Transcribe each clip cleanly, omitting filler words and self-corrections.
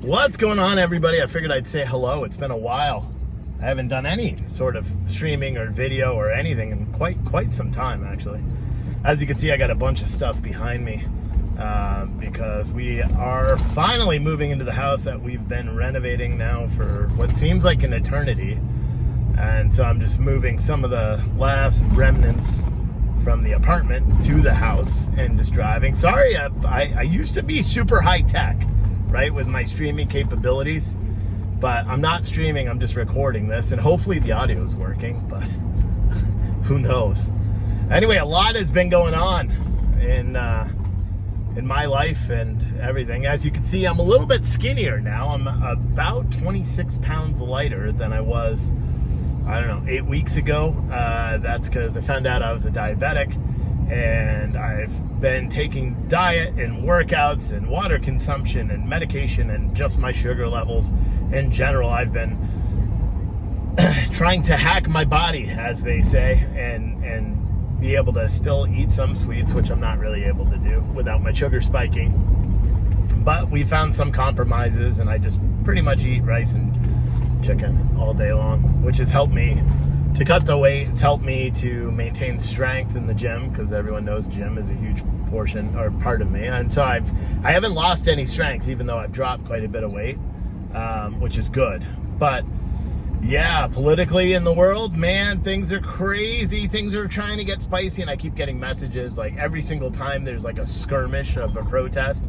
What's going on, everybody? I figured I'd say hello. It's been a while. I haven't done any sort of streaming or video or anything in quite some time, actually. As you can see, I got a bunch of stuff behind me because we are finally moving into the house that we've been renovating now for what seems like an eternity. And so I'm just moving some of the last remnants from the apartment to the house and just driving. Sorry, I used to be super high tech, right, with my streaming capabilities, but I'm not streaming, I'm just recording this, and hopefully the audio is working, but who knows. Anyway, a lot has been going on in my life and everything. As you can see, I'm a little bit skinnier now. I'm about 26 pounds lighter than I was, I don't know, 8 weeks ago. That's because I found out I was a diabetic, and I've been taking diet and workouts and water consumption and medication and just my sugar levels in general. I've been trying to hack my body, as they say, and be able to still eat some sweets, which I'm not really able to do without my sugar spiking. But we found some compromises, and I just pretty much eat rice and chicken all day long, which has helped me to cut the weight. It's helped me to maintain strength in the gym, because everyone knows gym is a huge portion or part of me. And so I haven't lost any strength, even though I've dropped quite a bit of weight, which is good. But yeah, politically in the world, man, things are crazy. Things are trying to get spicy, and I keep getting messages like every single time there's like a skirmish of a protest.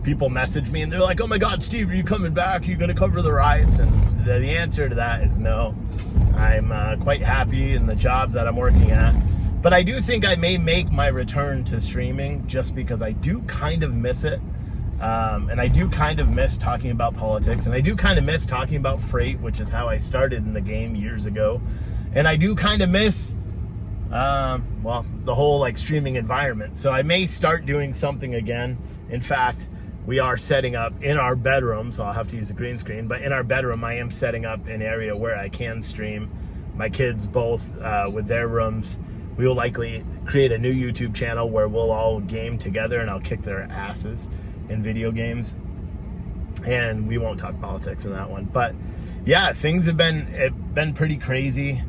People message me and they're like, "Oh my God, Steve, are you coming back? Are you going to cover the riots?" And the answer to that is no. I'm quite happy in the job that I'm working at. But I do think I may make my return to streaming, just because I do kind of miss it. And I do kind of miss talking about politics. And I do kind of miss talking about freight, which is how I started in the game years ago. And I do kind of miss, the whole like streaming environment. So I may start doing something again. In fact, we are setting up in our bedroom, so I'll have to use a green screen, but in our bedroom, I am setting up an area where I can stream. My kids both with their rooms. We will likely create a new YouTube channel where we'll all game together, and I'll kick their asses in video games. And we won't talk politics in that one. But yeah, things have been pretty crazy.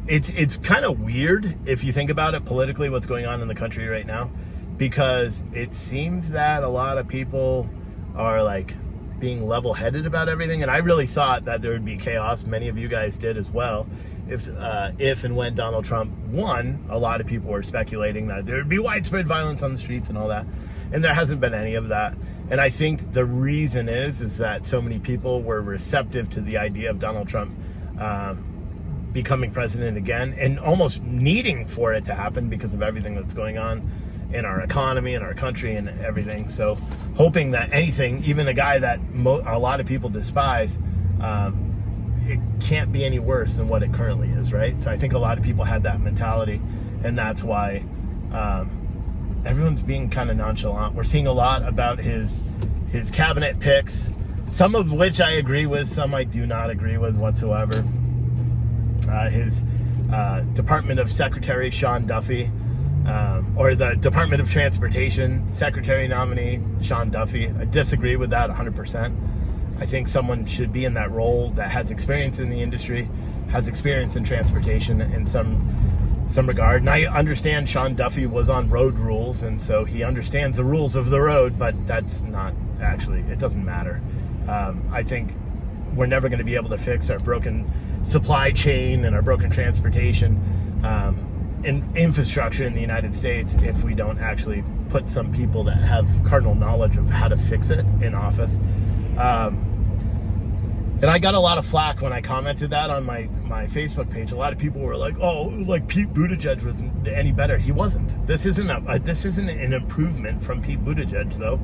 It's kind of weird if you think about it politically, what's going on in the country right now, because it seems that a lot of people are like being level-headed about everything, and I really thought that there would be chaos. Many of you guys did as well. If and when Donald Trump won, a lot of people were speculating that there would be widespread violence on the streets and all that, and there hasn't been any of that. And I think the reason is that so many people were receptive to the idea of Donald Trump becoming president again, and almost needing for it to happen because of everything that's going on in our economy, in our country, and everything. So hoping that anything, even a guy that a lot of people despise, it can't be any worse than what it currently is, right? So I think a lot of people had that mentality, and that's why everyone's being kind of nonchalant. We're seeing a lot about his cabinet picks, some of which I agree with, some I do not agree with whatsoever. His Department of Secretary, Sean Duffy, or the Department of Transportation Secretary nominee, Sean Duffy. I disagree with that 100%. I think someone should be in that role that has experience in the industry, has experience in transportation in some regard. And I understand Sean Duffy was on road rules, and so he understands the rules of the road, but that's not actually, it doesn't matter. I think we're never going to be able to fix our broken supply chain and our broken transportation in infrastructure in the United States if we don't actually put some people that have cardinal knowledge of how to fix it in office. And I got a lot of flack when I commented that on my Facebook page. A lot of people were like, "Oh, like Pete Buttigieg was any better." He wasn't. This isn't an improvement from Pete Buttigieg, though,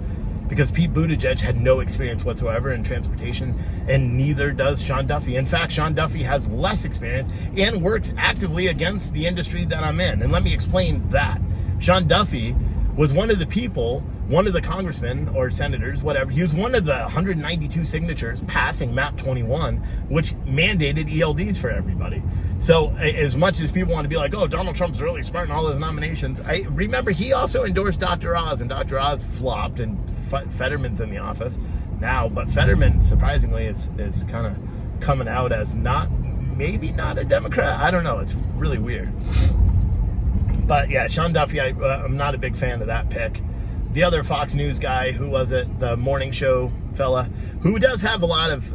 because Pete Buttigieg had no experience whatsoever in transportation, and neither does Sean Duffy. In fact, Sean Duffy has less experience and works actively against the industry that I'm in. And let me explain that. Sean Duffy was one of the congressmen or senators, whatever. He was one of the 192 signatures passing MAP 21, which mandated ELDs for everybody. So as much as people want to be like, "Oh, Donald Trump's really smart in all his nominations," I remember he also endorsed Dr. Oz, and Dr. Oz flopped, and Fetterman's in the office. now. But Fetterman, surprisingly, is kind of coming out as maybe not a Democrat. I don't know. It's really weird. But yeah, Sean Duffy, I'm not a big fan of that pick. The other Fox News guy, who was it? The morning show fella, who does have a lot of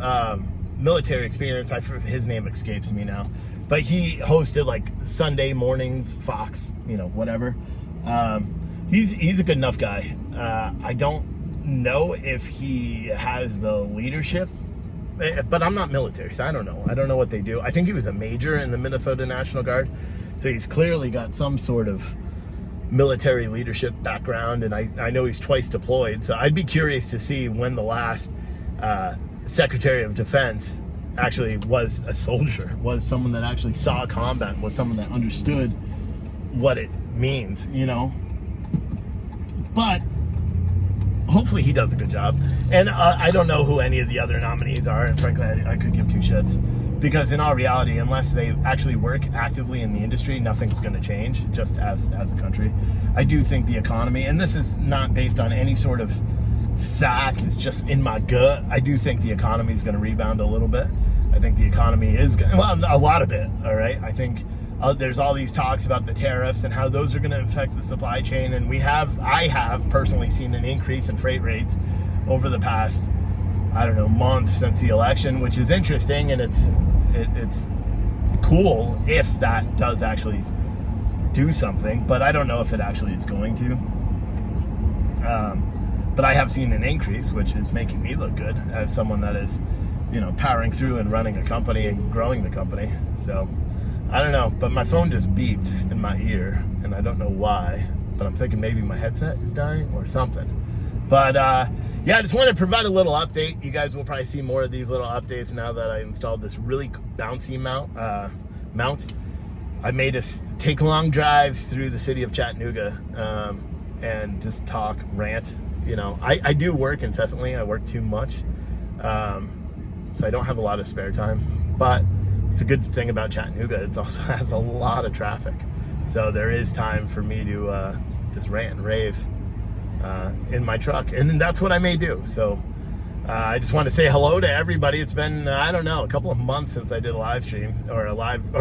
military experience. His name escapes me now. But he hosted like Sunday mornings, Fox, whatever. He's a good enough guy. I don't know if he has the leadership, but I'm not military, so I don't know. I don't know what they do. I think he was a major in the Minnesota National Guard, so he's clearly got some sort of military leadership background, and I know he's twice deployed, so I'd be curious to see when the last Secretary of Defense actually was a soldier, was someone that actually saw combat, was someone that understood what it means, But hopefully he does a good job. And I don't know who any of the other nominees are, and frankly, I could give two shits. Because in all reality, unless they actually work actively in the industry, nothing's going to change, just as a country. I do think the economy, and this is not based on any sort of fact, it's just in my gut, I do think the economy is going to rebound a little bit. I think the economy is, a lot of it, all right? I think there's all these talks about the tariffs and how those are going to affect the supply chain, and I have personally seen an increase in freight rates over the past, month since the election, which is interesting, and it's cool if that does actually do something, but I don't know if it actually is going to. But I have seen an increase, which is making me look good as someone that is, powering through and running a company and growing the company. So I don't know, but my phone just beeped in my ear, and I don't know why, but I'm thinking maybe my headset is dying or something. But yeah, I just wanted to provide a little update. You guys will probably see more of these little updates now that I installed this really bouncy mount. I made us take long drives through the city of Chattanooga and just talk, rant. I do work incessantly. I work too much. So I don't have a lot of spare time. But it's a good thing about Chattanooga. It also has a lot of traffic. So there is time for me to just rant and rave in my truck. And that's what I may do. So I just want to say hello to everybody. It's been, a couple of months since I did a live stream or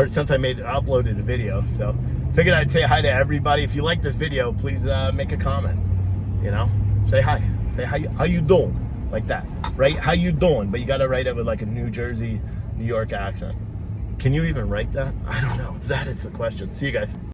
since I uploaded a video. So figured I'd say hi to everybody. If you like this video, please make a comment, say hi, say how you doing, like that, right? How you doing? But you got to write it with like a New Jersey, New York accent. Can you even write that? I don't know. That is the question. See you guys.